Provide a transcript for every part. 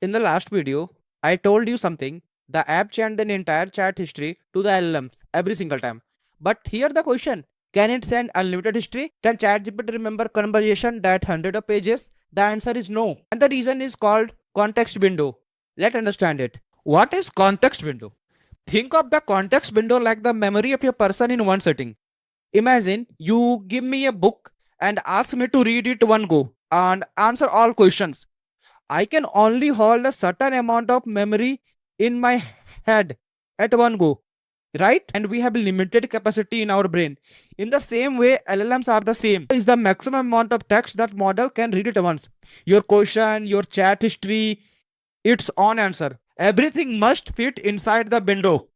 In the last video, I told you something. The app churned the entire chat history to the LLMs every single time. But here the question, can it send unlimited history? Can ChatGPT remember conversation that hundred of pages? The answer is no. And the reason is called context window. Let's understand it. What is context window? Think of the context window like the memory of a person in one setting. Imagine you give me a book and ask me to read it one go and answer all questions. I can only hold a certain amount of memory in my head at one go, right? And we have limited capacity in our brain. In the same way, LLMs are the same. Is the maximum amount of text that model can read at once. Your question, your chat history, its own answer. Everything must fit inside the window.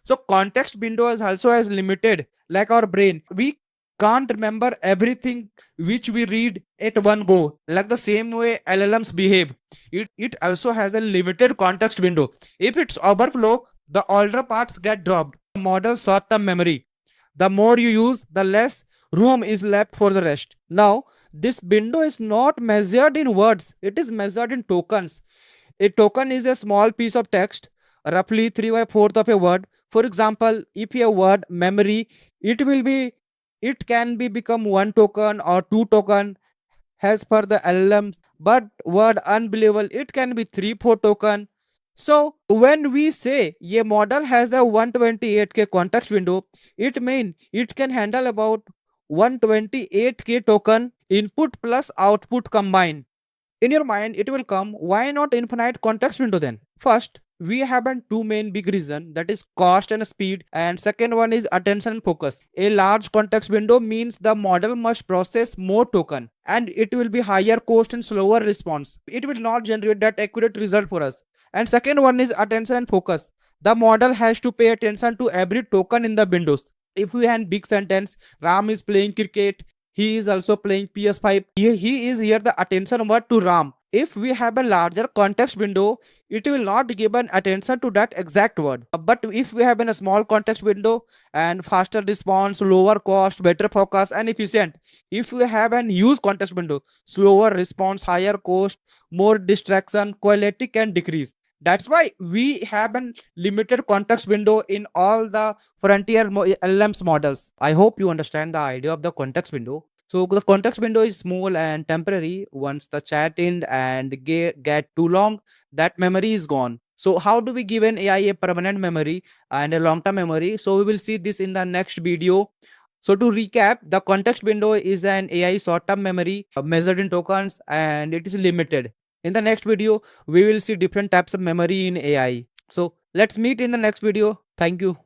So context window is also as limited like our brain. We can't remember everything which we read at one go. Like the same way LLMs behave. It also has a limited context window. If it's overflow, the older parts get dropped. The model short-term memory. The more you use, the less room is left for the rest. Now, this window is not measured in words, it is measured in tokens. A token is a small piece of text, roughly 3 by 4th of a word. For example, if a word memory, it will be it can be become one token or two token as per the LLMs, but word unbelievable, it can be 3 4 token. So when we say a model has a 128k context window, it means it can handle about 128k token input plus output combined. In your mind it will come, why not infinite context window then? First, we have two main big reason, that is cost and speed, and second one is attention and focus. A large context window means the model must process more token and it will be higher cost and slower response. It will not generate that accurate result for us. And second one is attention and focus. The model has to pay attention to every token in the windows. If we have big sentence, Ram is playing cricket, he is also playing PS5. He is here the attention word to Ram. If we have a larger context window, it will not give an attention to that exact word. But if we have a small context window and faster response, lower cost, better focus and efficient. If we have an huge context window, slower response, higher cost, more distraction, quality can decrease. That's why we have a limited context window in all the frontier LLMs models. I hope you understand the idea of the context window. So the context window is small and temporary. Once the chat end and get too long, that memory is gone. So how do we give an AI a permanent memory and a long-term memory? So we will see this in the next video. So to recap, the context window is an AI short-term memory measured in tokens and it is limited. In the next video, we will see different types of memory in AI. So let's meet in the next video. Thank you.